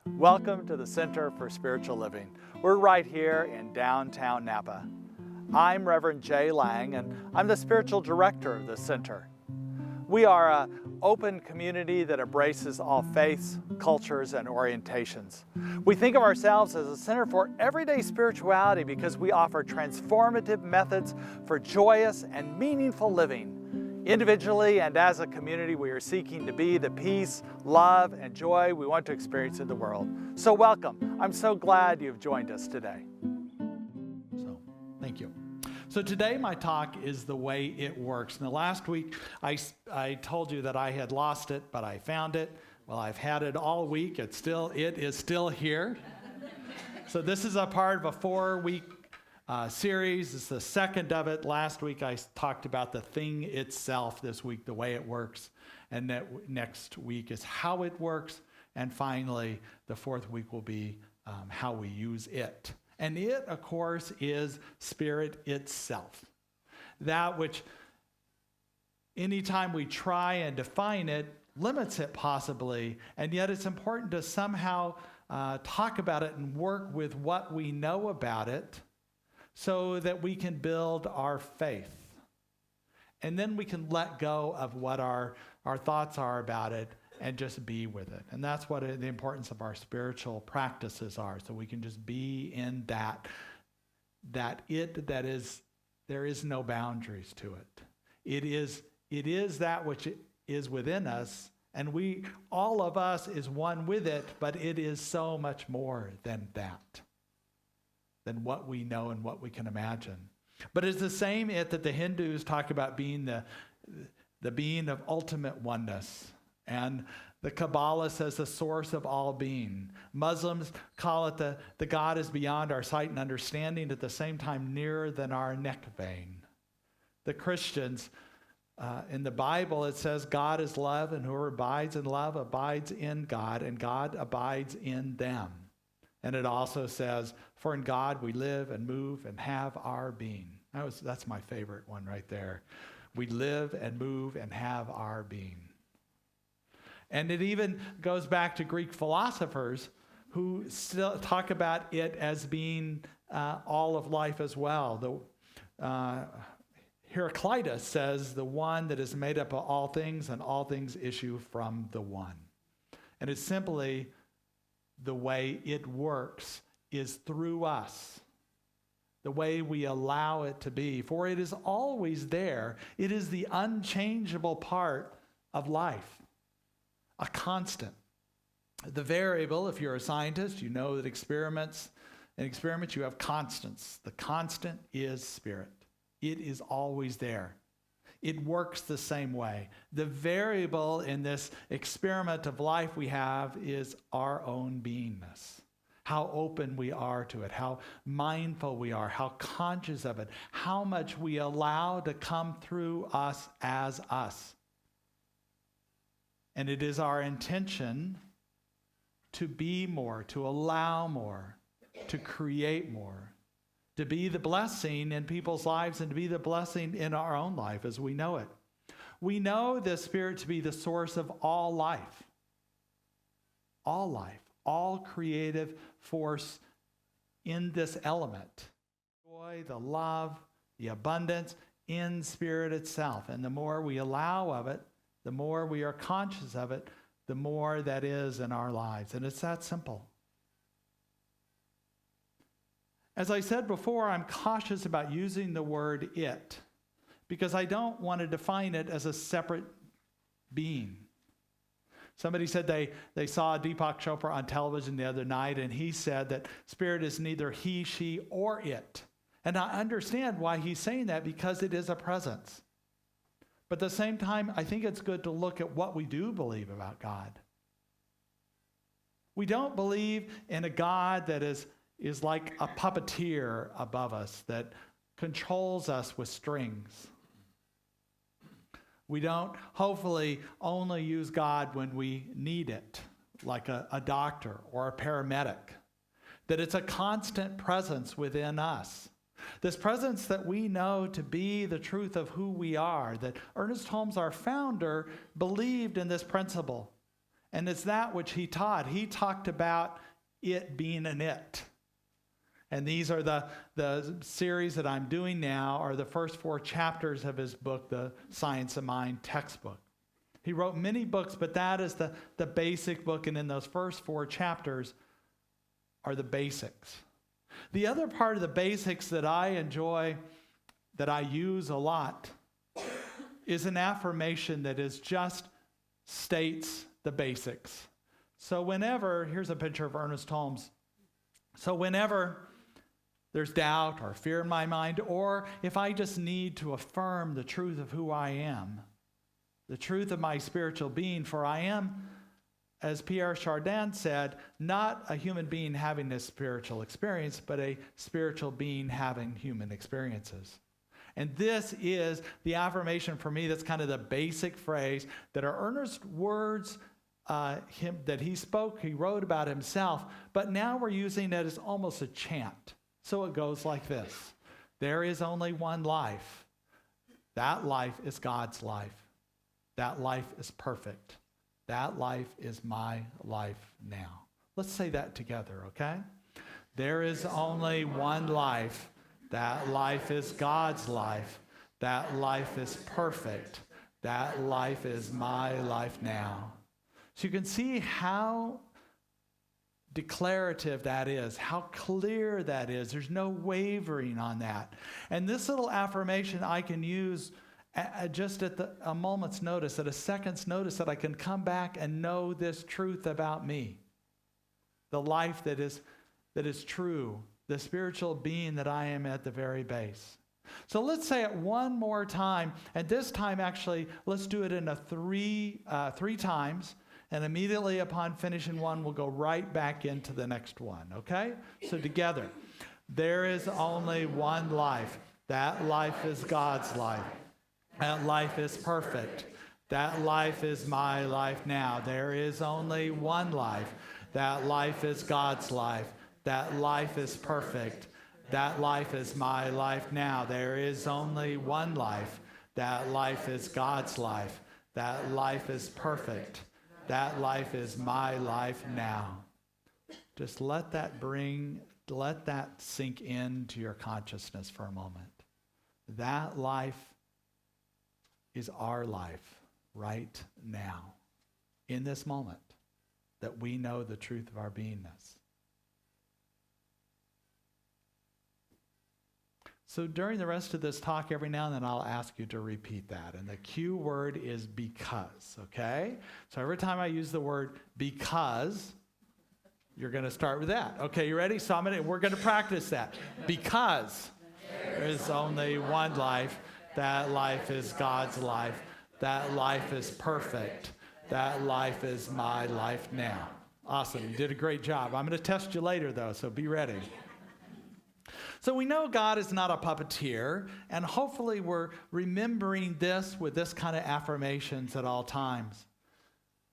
Welcome to the Center for Spiritual Living. We're right here in downtown Napa. I'm Reverend Jay Lang, and I'm the spiritual director of the center. We are an open community that embraces all faiths, cultures, and orientations. We think of ourselves as a center for everyday spirituality because we offer transformative methods for joyous and meaningful living. Individually and as a community, we are seeking to be the peace, love, and joy we want to experience in the world. So welcome. I'm so glad you've joined us today. Thank you. So today my talk is the way it works. Now last week I told you that I had lost it, but I found it. Well, I've had it all week. It is still here. So this is a part of a 4-week series. It's the second of it. Last week I talked about the thing itself. This week, the way it works. And next week is how it works. And finally, the 4th week will be how we use it. And it, of course, is Spirit itself. That which, anytime we try and define it, limits it possibly. And yet it's important to somehow talk about it and work with what we know about it, so that we can build our faith. And then we can let go of what our thoughts are about it and just be with it. And that's what the importance of our spiritual practices are. So we can just be in that there is no boundaries to it. It is that which is within us, and all of us is one with it, but it is so much more than that, than what we know and what we can imagine. But it's the same it that the Hindus talk about being the being of ultimate oneness. And the Kabbalah says the source of all being. Muslims call it the God is beyond our sight and understanding, at the same time nearer than our neck vein. The Christians, in the Bible, it says God is love, and whoever abides in love abides in God, and God abides in them. And it also says, for in God we live and move and have our being. That's my favorite one right there. We live and move and have our being. And it even goes back to Greek philosophers who still talk about it as being all of life as well. Heraclitus says the one that is made up of all things, and all things issue from the one. And it's simply the way it works is through us, the way we allow it to be. For it is always there. It is the unchangeable part of life, a constant. The variable, if you're a scientist, you know that in experiments you have constants. The constant is Spirit. It is always there. It works the same way. The variable in this experiment of life we have is our own beingness. How open we are to it, how mindful we are, how conscious of it, how much we allow to come through us as us. And it is our intention to be more, to allow more, to create more, to be the blessing in people's lives and to be the blessing in our own life as we know it. We know the Spirit to be the source of all life, all creative force in this element. Joy, the love, the abundance in Spirit itself. And the more we allow of it, the more we are conscious of it, the more that is in our lives. And it's that simple. As I said before, I'm cautious about using the word it because I don't want to define it as a separate being. Somebody said they saw Deepak Chopra on television the other night, and he said that Spirit is neither he, she, or it. And I understand why he's saying that, because it is a presence. But at the same time, I think it's good to look at what we do believe about God. We don't believe in a God that is like a puppeteer above us that controls us with strings. We don't, hopefully, only use God when we need it, like a doctor or a paramedic. That it's a constant presence within us. This presence that we know to be the truth of who we are. That Ernest Holmes, our founder, believed in this principle. And it's that which he taught. He talked about it being an it. And these are the series that I'm doing now are the first 4 chapters of his book, the Science of Mind textbook. He wrote many books, but that is the basic book. And in those first 4 chapters are the basics. The other part of the basics that I enjoy, that I use a lot, is an affirmation that is just states the basics. So whenever, here's a picture of Ernest Holmes. So whenever there's doubt or fear in my mind, or if I just need to affirm the truth of who I am, the truth of my spiritual being, for I am, as Pierre Chardin said, not a human being having a spiritual experience, but a spiritual being having human experiences. And this is the affirmation for me that's kind of the basic phrase that are Ernest's words that he spoke, he wrote about himself, but now we're using it as almost a chant. So it goes like this. There is only one life. That life is God's life. That life is perfect. That life is my life now. Let's say that together, okay? There is only one life. That life is God's life. That life is perfect. That life is my life now. So you can see how declarative that is, how clear that is. There's no wavering on that. And this little affirmation I can use just at a moment's notice, at a second's notice, that I can come back and know this truth about me. The life that is true, the spiritual being that I am at the very base. So let's say it one more time, and this time actually, let's do it in three times, and immediately upon finishing one, we'll go right back into the next one, okay? So together, there is only one life. That life is God's life. That life is perfect. That life is my life now. There is only one life. That life is God's life. That life is perfect. That life is my life now. There is only one life. That life is God's life. That life is perfect. That life is my life now. Just let that sink into your consciousness for a moment. That life is our life right now, in this moment, that we know the truth of our beingness. So during the rest of this talk, every now and then I'll ask you to repeat that. And the cue word is because, okay? So every time I use the word because, you're going to start with that. Okay, you ready? So we're going to practice that. Because there is only one life. That life is God's life. That life is perfect. That life is my life now. Awesome. You did a great job. I'm going to test you later, though, so be ready. So we know God is not a puppeteer, and hopefully we're remembering this with this kind of affirmations at all times.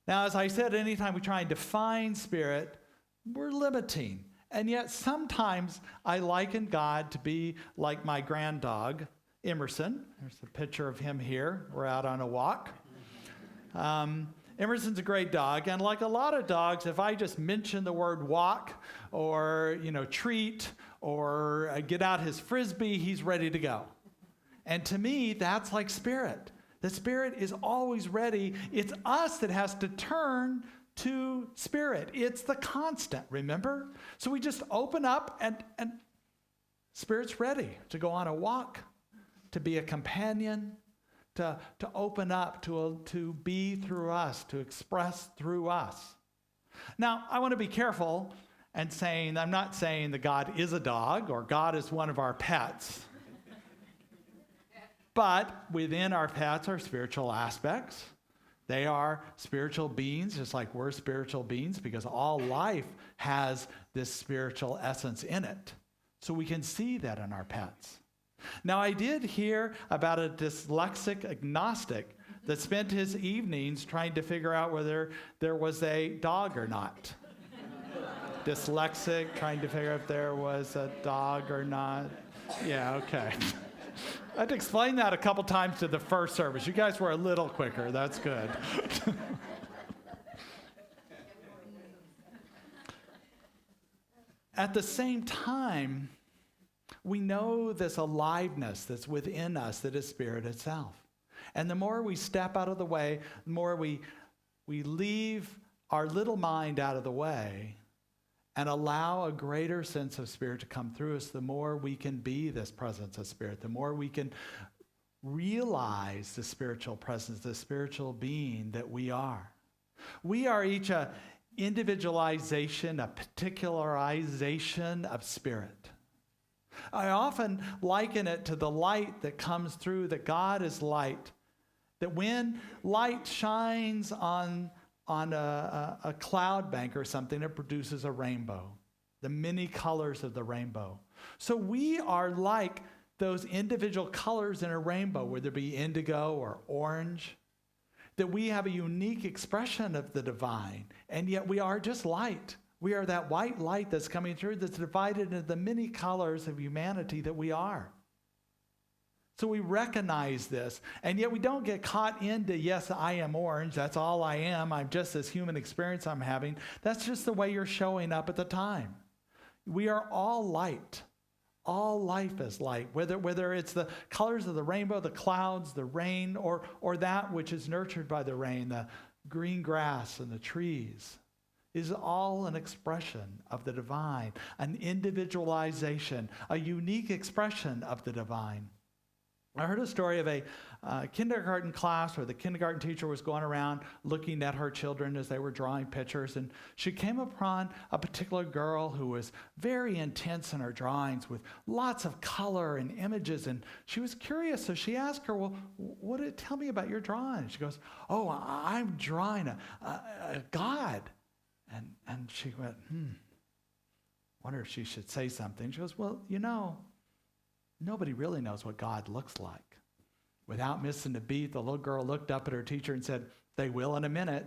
Now, as I said, anytime we try and define spirit, we're limiting. And yet sometimes I liken God to be like my grand dog, Emerson. There's a picture of him here. We're out on a walk. Emerson's a great dog, and like a lot of dogs, if I just mention the word walk or, treat or get out his Frisbee, he's ready to go. And to me, that's like spirit. The spirit is always ready. It's us that has to turn to spirit. It's the constant, remember? So we just open up and spirit's ready to go on a walk, to be a companion, to open up, to be through us, to express through us. Now, I want to be careful and I'm not saying that God is a dog or God is one of our pets. But within our pets are spiritual aspects. They are spiritual beings, just like we're spiritual beings, because all life has this spiritual essence in it. So we can see that in our pets. Now, I did hear about a dyslexic agnostic that spent his evenings trying to figure out whether there was a dog or not. Dyslexic, trying to figure out if there was a dog or not. Yeah, okay. I had to explain that a couple times to the first service. You guys were a little quicker. That's good. at the same time, we know this aliveness that's within us that is Spirit itself. And the more we step out of the way, the more we leave our little mind out of the way and allow a greater sense of Spirit to come through us, the more we can be this presence of Spirit, the more we can realize the spiritual presence, the spiritual being that we are. We are each a individualization, a particularization of Spirit. I often liken it to the light that comes through, that God is light, that when light shines on a cloud bank or something, it produces a rainbow, the many colors of the rainbow. So we are like those individual colors in a rainbow, whether it be indigo or orange, that we have a unique expression of the divine, and yet we are just light. We are that white light that's coming through, that's divided into the many colors of humanity that we are. So we recognize this, and yet we don't get caught into, yes, I am orange, that's all I am, I'm just this human experience I'm having. That's just the way you're showing up at the time. We are all light. All life is light, whether it's the colors of the rainbow, the clouds, the rain, or that which is nurtured by the rain, the green grass and the trees, is all an expression of the divine, an individualization, a unique expression of the divine. I heard a story of a kindergarten class where the kindergarten teacher was going around looking at her children as they were drawing pictures, and she came upon a particular girl who was very intense in her drawings with lots of color and images, and she was curious, so she asked her, well, tell me about your drawing? She goes, oh, I'm drawing a God. And she went, wonder if she should say something. She goes, well, nobody really knows what God looks like. Without missing a beat, the little girl looked up at her teacher and said, they will in a minute.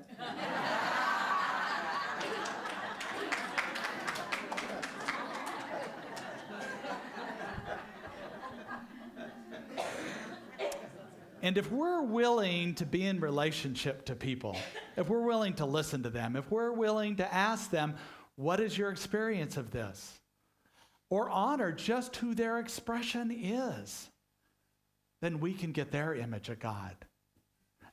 And if we're willing to be in relationship to people, if we're willing to listen to them, if we're willing to ask them, what is your experience of this? Or honor just who their expression is, then we can get their image of God.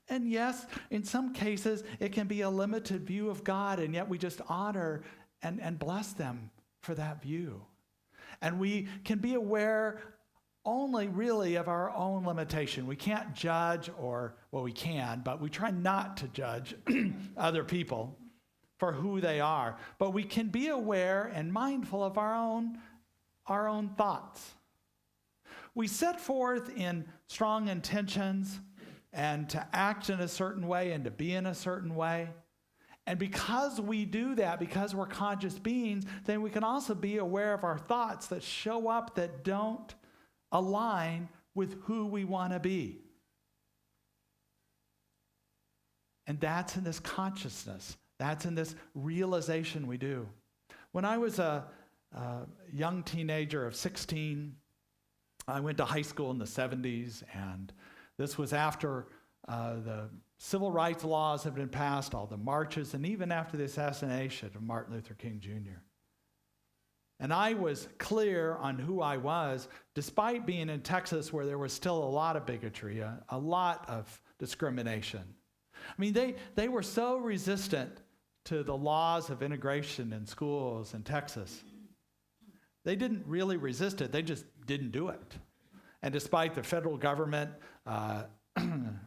And yes, in some cases, it can be a limited view of God, and yet we just honor and bless them for that view. And we can be aware only really of our own limitation. We can't judge, we can, but we try not to judge other people for who they are. But we can be aware and mindful of our own thoughts. We set forth in strong intentions and to act in a certain way and to be in a certain way. And because we do that, because we're conscious beings, then we can also be aware of our thoughts that show up that don't align with who we want to be. And that's in this consciousness. That's in this realization we do. When I was a young teenager of 16, I went to high school in the 70s, and this was after the civil rights laws had been passed, all the marches, and even after the assassination of Martin Luther King Jr. And I was clear on who I was, despite being in Texas where there was still a lot of bigotry, a lot of discrimination. I mean, they were so resistant to the laws of integration in schools in Texas. They didn't really resist it, they just didn't do it. And despite the federal government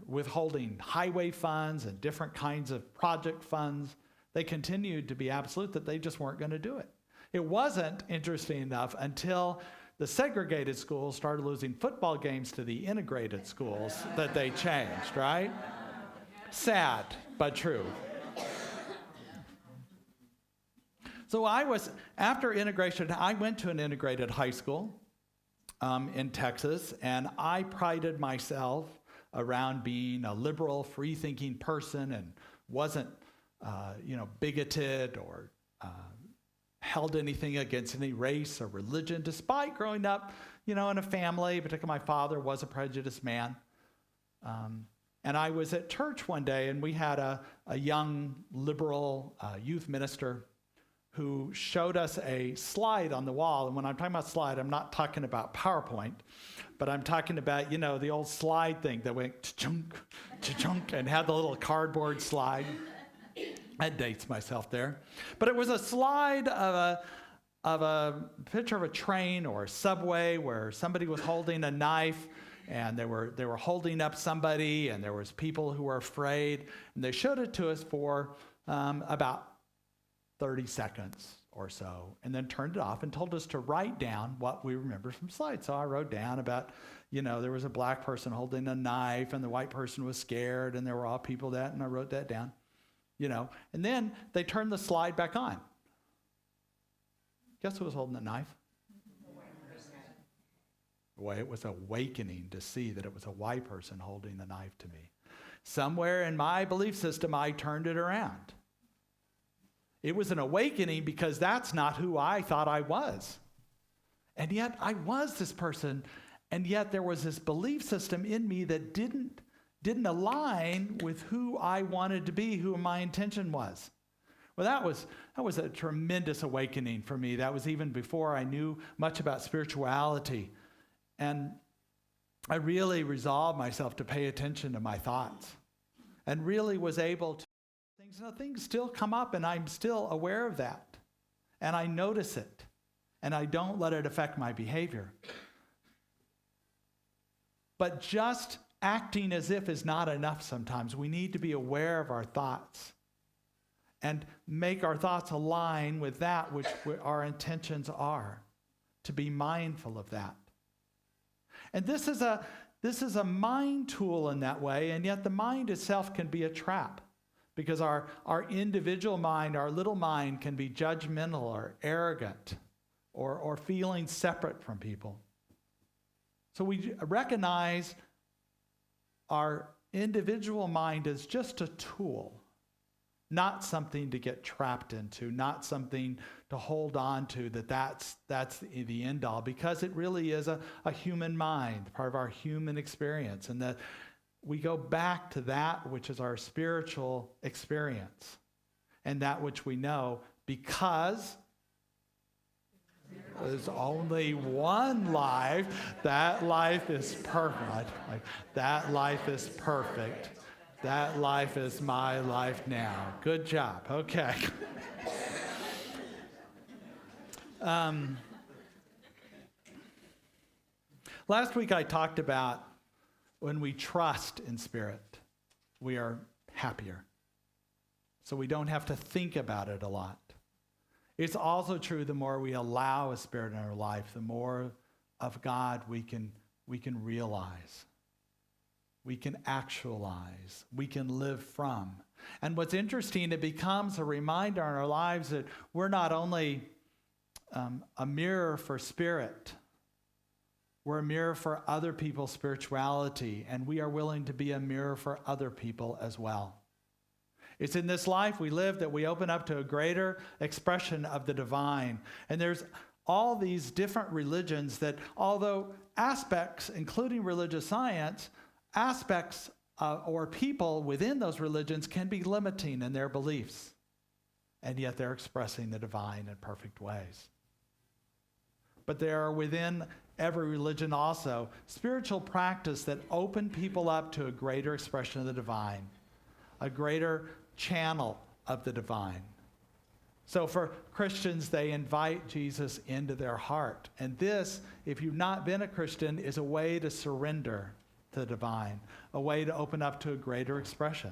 withholding highway funds and different kinds of project funds, they continued to be absolute that they just weren't going to do it. It wasn't, interesting enough, until the segregated schools started losing football games to the integrated schools that they changed, right? Sad, but true. So after integration, I went to an integrated high school in Texas, and I prided myself around being a liberal, free-thinking person and wasn't, bigoted or held anything against any race or religion, despite growing up, in a family, particularly my father was a prejudiced man. And I was at church one day, and we had a young liberal youth minister who showed us a slide on the wall. And when I'm talking about slide, I'm not talking about PowerPoint, but I'm talking about, the old slide thing that went cha-chunk, cha-chunk, and had the little cardboard slide. That dates myself there. But it was a slide of a picture of a train or a subway where somebody was holding a knife, and they were holding up somebody, and there was people who were afraid, and they showed it to us for about 30 seconds or so, and then turned it off and told us to write down what we remember from slides. So I wrote down about, there was a black person holding a knife, and the white person was scared, and there were all people that, and I wrote that down, And then they turned the slide back on. Guess who was holding the knife? Well, it was awakening to see that it was a white person holding the knife to me. Somewhere in my belief system, I turned it around. It was an awakening because that's not who I thought I was. And yet I was this person, and yet there was this belief system in me that didn't align with who I wanted to be, who my intention was. Well, that was a tremendous awakening for me. That was even before I knew much about spirituality. And I really resolved myself to pay attention to my thoughts, and really was able to. Things still come up, and I'm still aware of that. And I notice it, and I don't let it affect my behavior. But just acting as if is not enough sometimes. We need to be aware of our thoughts and make our thoughts align with that which our intentions are, to be mindful of that. And this is a mind tool in that way, and yet the mind itself can be a trap, because our individual mind, our little mind, can be judgmental or arrogant or feeling separate from people. So we recognize our individual mind as just a tool, not something to get trapped into, not something to hold on to, that's the end all, because it really is a human mind, part of our human experience, and that we go back to that which is our spiritual experience and that which we know, because there's only one life. That life is perfect. That life is perfect. That life is my life now. Good job. Okay. Last week I talked about when we trust in Spirit, we are happier. So we don't have to think about it a lot. It's also true, the more we allow a Spirit in our life, the more of God we can realize. We can actualize. We can live from. And what's interesting, it becomes a reminder in our lives that we're not only a mirror for Spirit, we're a mirror for other people's spirituality, and we are willing to be a mirror for other people as well. It's in this life we live that we open up to a greater expression of the divine. And there's all these different religions that, although aspects, including religious science, aspects or people within those religions can be limiting in their beliefs, and yet they're expressing the divine in perfect ways. But there are within every religion also spiritual practice that open people up to a greater expression of the divine, a greater channel of the divine. So for Christians, they invite Jesus into their heart. And this, if you've not been a Christian, is a way to surrender to the divine, a way to open up to a greater expression.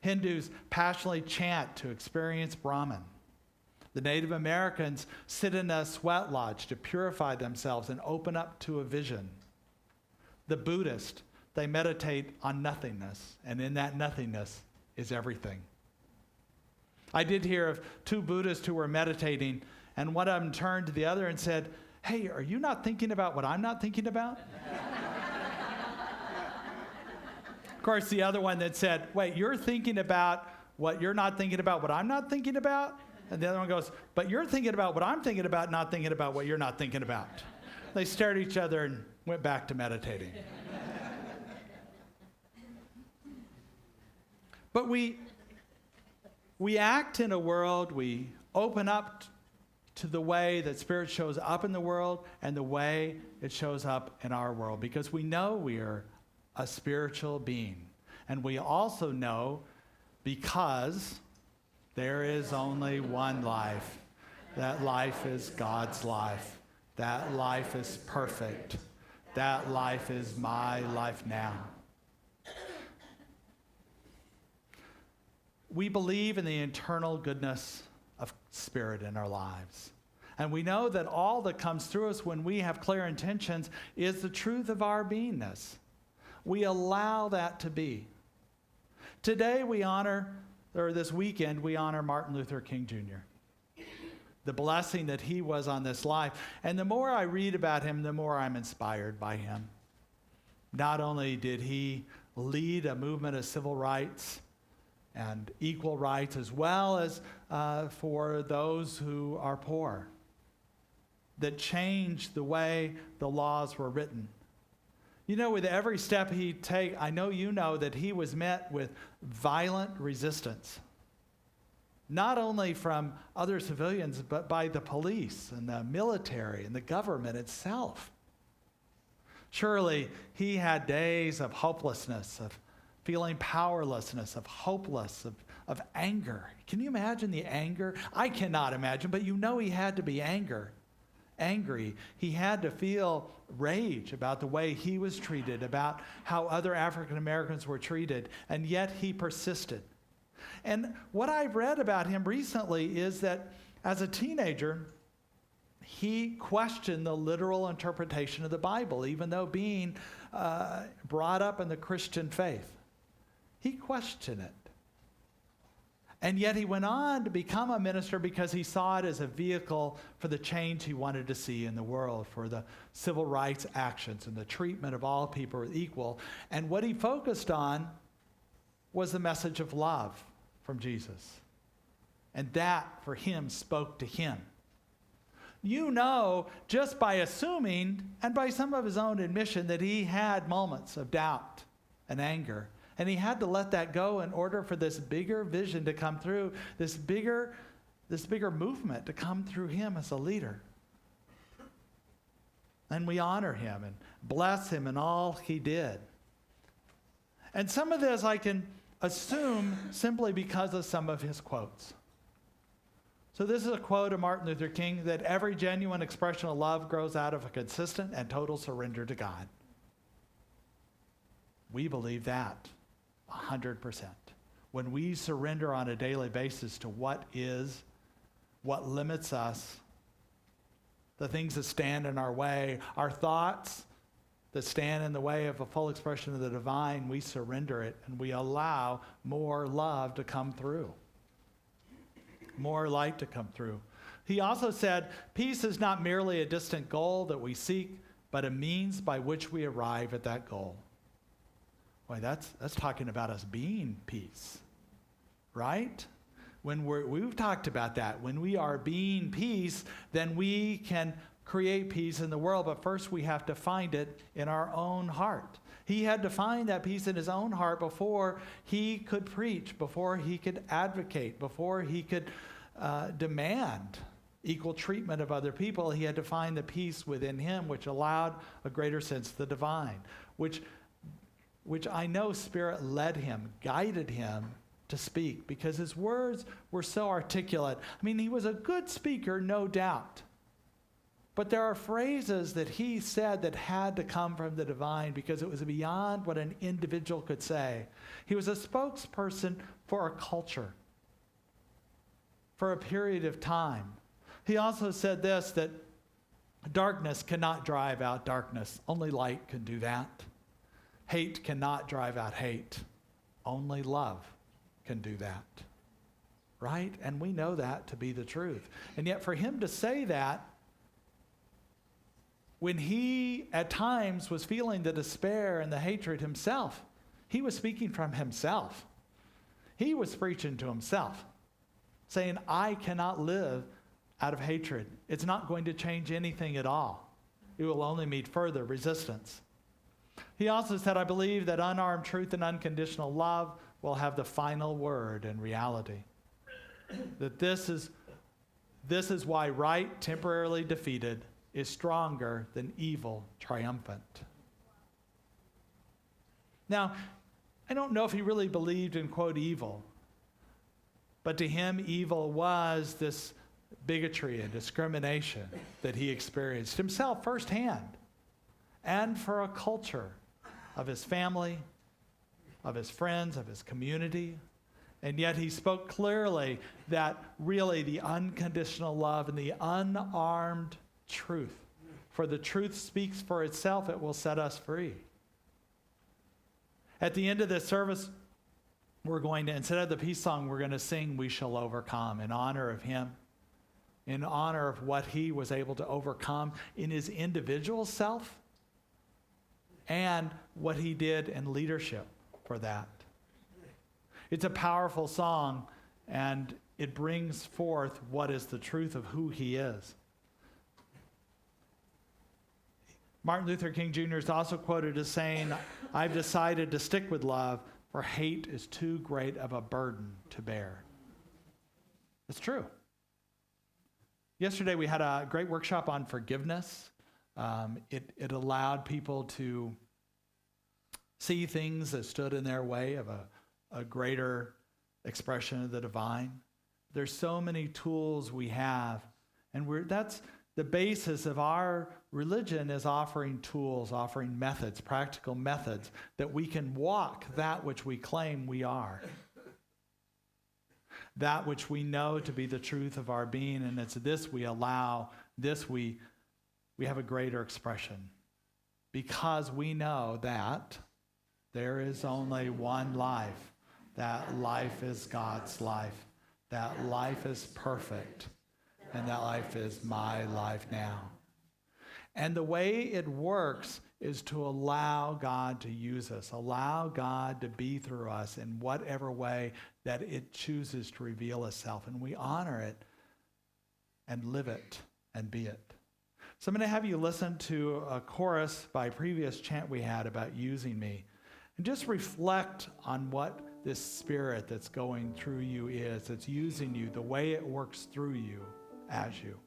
Hindus passionately chant to experience Brahman. The Native Americans sit in a sweat lodge to purify themselves and open up to a vision. The Buddhists, they meditate on nothingness, and in that nothingness is everything. I did hear of two Buddhists who were meditating, and one of them turned to the other and said, "Hey, are you not thinking about what I'm not thinking about?" Of course, the other one that said, "Wait, you're thinking about what you're not thinking about, what I'm not thinking about?" And the other one goes, "But you're thinking about what I'm thinking about, not thinking about what you're not thinking about." They stared at each other and went back to meditating. But we act in a world, we open up to the way that Spirit shows up in the world and the way it shows up in our world, because we know we are a spiritual being. And we also know because there is only one life. That life is God's life. That life is perfect. That life is my life now. We believe in the internal goodness of Spirit in our lives. And we know that all that comes through us when we have clear intentions is the truth of our beingness. We allow that to be. Today this weekend, we honor Martin Luther King Jr., the blessing that he was on this life. And the more I read about him, the more I'm inspired by him. Not only did he lead a movement of civil rights and equal rights, as well as for those who are poor, that changed the way the laws were written. You know, with every step he'd take, I know you know that he was met with violent resistance. Not only from other civilians, but by the police and the military and the government itself. Surely he had days of hopelessness, of feeling powerlessness, of hopeless, of anger. Can you imagine the anger? I cannot imagine, but you know he had to be angry. He had to feel rage about the way he was treated, about how other African Americans were treated, and yet he persisted. And what I've read about him recently is that as a teenager, he questioned the literal interpretation of the Bible, even though being brought up in the Christian faith. He questioned it. And yet he went on to become a minister because he saw it as a vehicle for the change he wanted to see in the world, for the civil rights actions and the treatment of all people equal. And what he focused on was the message of love from Jesus. And that, for him, spoke to him. You know, just by assuming, and by some of his own admission, that he had moments of doubt and anger. And he had to let that go in order for this bigger vision to come through, this bigger movement to come through him as a leader. And we honor him and bless him in all he did. And some of this I can assume simply because of some of his quotes. So this is a quote of Martin Luther King, that every genuine expression of love grows out of a consistent and total surrender to God. We believe that 100%. When we surrender on a daily basis to what limits us, the things that stand in our way, our thoughts that stand in the way of a full expression of the divine, we surrender it and we allow more love to come through, more light to come through. He also said, peace is not merely a distant goal that we seek, but a means by which we arrive at that goal. Boy, that's talking about us being peace, right? We've talked about that. When we are being peace, then we can create peace in the world, but first we have to find it in our own heart. He had to find that peace in his own heart before he could preach, before he could advocate, before he could demand equal treatment of other people. He had to find the peace within him, which allowed a greater sense of the divine, which I know Spirit led him, guided him to speak, because his words were so articulate. I mean, he was a good speaker, no doubt. But there are phrases that he said that had to come from the divine because it was beyond what an individual could say. He was a spokesperson for a culture, for a period of time. He also said this, that darkness cannot drive out darkness. Only light can do that. Hate cannot drive out hate. Only love can do that. Right? And we know that to be the truth. And yet for him to say that, when he at times was feeling the despair and the hatred himself, he was speaking from himself. He was preaching to himself, saying, I cannot live out of hatred. It's not going to change anything at all. It will only meet further resistance. He also said, I believe that unarmed truth and unconditional love will have the final word in reality. That this is This is why right, temporarily defeated, is stronger than evil, triumphant. Now, I don't know if he really believed in, quote, evil, but to him, evil was this bigotry and discrimination that he experienced himself firsthand, and for a culture of his family, of his friends, of his community. And yet he spoke clearly that really the unconditional love and the unarmed truth, for the truth speaks for itself, it will set us free. At the end of this service, we're going to, instead of the peace song, we're going to sing "We Shall Overcome" in honor of him, in honor of what he was able to overcome in his individual self and what he did in leadership for that. It's a powerful song, and it brings forth what is the truth of who he is. Martin Luther King Jr. is also quoted as saying, "I've decided to stick with love, for hate is too great of a burden to bear." It's true. Yesterday we had a great workshop on forgiveness. It allowed people to see things that stood in their way of a greater expression of the divine. There's so many tools we have, and that's the basis of our religion, is offering tools, offering methods, practical methods that we can walk that which we claim we are. That which we know to be the truth of our being, and it's this we allow, this we have a greater expression. Because we know that there is only one life. That life is God's life. That life is perfect. And that life is my life now. And the way it works is to allow God to use us, allow God to be through us in whatever way that it chooses to reveal itself. And we honor it and live it and be it. So I'm going to have you listen to a chorus by a previous chant we had about using me. And just reflect on what this spirit that's going through you is, that's using you, the way it works through you as you.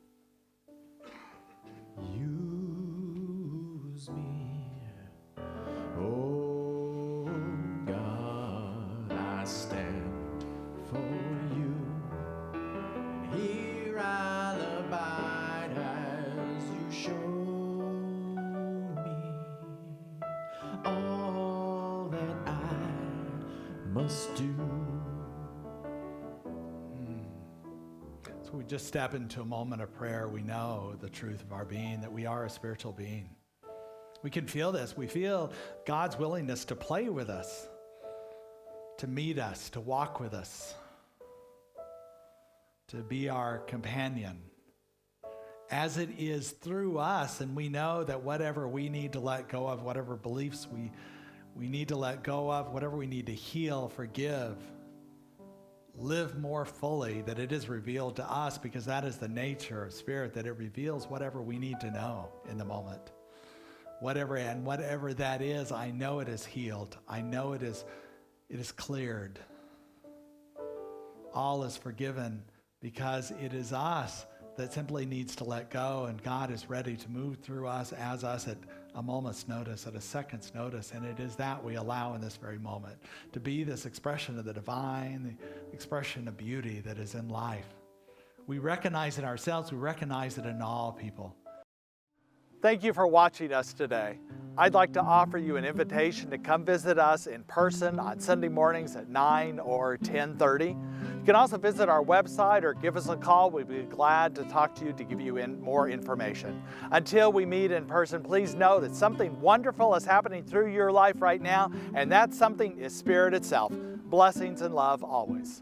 Use me, oh God, I stand for you. Here I'll abide as you show me all that I must do. So we just step into a moment of prayer. We know the truth of our being, that we are a spiritual being. We can feel this. We feel God's willingness to play with us, to meet us, to walk with us, to be our companion, as it is through us. And we know that whatever we need to let go of, whatever beliefs we need to let go of, whatever we need to heal, forgive, live more fully, that it is revealed to us, because that is the nature of spirit, that it reveals whatever we need to know in the moment. Whatever that is, I know it is healed. I know it is cleared. All is forgiven, because it is us that simply needs to let go, and God is ready to move through us, as us, at a moment's notice, at a second's notice. And it is that we allow in this very moment to be this expression of the divine, the expression of beauty that is in life. We recognize it ourselves. We recognize it in all people. Thank you for watching us today. I'd like to offer you an invitation to come visit us in person on Sunday mornings at 9 or 10:30. You can also visit our website or give us a call. We'd be glad to talk to you to give you more information. Until we meet in person, please know that something wonderful is happening through your life right now, and that something is Spirit itself. Blessings and love always.